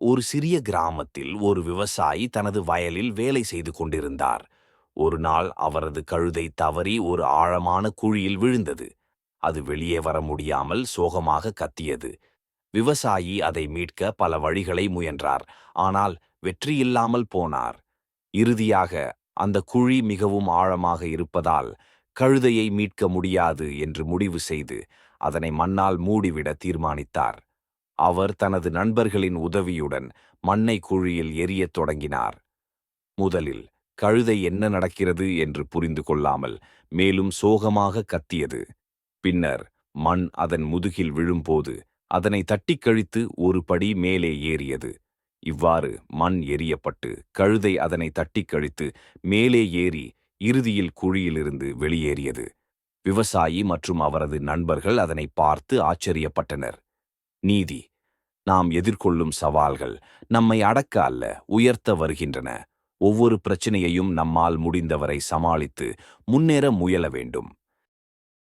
ஒரு சிறிய கிராமத்தில் ஒரு விவசாயி தனது வயலில் வேலை செய்து கொண்டிருந்தார். ஒரு நாள் அவரது கழுதை தவறி ஒரு ஆழமான குழியில் விழுந்தது. அது வெளியே வர முடியாமல் சோகமாக கத்தியது. விவசாயி அதை மீட்க பல வழிகளை முயன்றார், ஆனால் வெற்றியில்லாமல் போனார். இறுதியாக அந்த குழி மிகவும் ஆழமாக இருப்பதால் கழுதையை மீட்க முடியாது என்று முடிவு செய்து அதனை மண்ணால் மூடிவிட தீர்மானித்தார். அவர் தனது நண்பர்களின் உதவியுடன் மண்ணை குழியில் எரியத் தொடங்கினார். முதலில் கழுதை என்ன நடக்கிறது என்று புரிந்து கொள்ளாமல் மேலும் சோகமாக கத்தியது. பின்னர் மண் அதன் முதுகில் விழும்போது அதனை தட்டிக் கழித்து ஒரு படி மேலே ஏறியது. இவ்வாறு மண் எரியப்பட்டு கழுதை அதனை தட்டிக் கழித்து மேலே ஏறி இறுதியில் குழியிலிருந்து வெளியேறியது. விவசாயி மற்றும் அவரது நண்பர்கள் அதனை பார்த்து ஆச்சரியப்பட்டனர். நீதி: நாம் எதிர்கொள்ளும் சவால்கள் நம்மை அடக்க அல்ல, உயர்த்த வருகின்றன. ஒவ்வொரு பிரச்சனையையும் நம்மால் முடிந்தவரை சமாளித்து முன்னேற முயல வேண்டும்.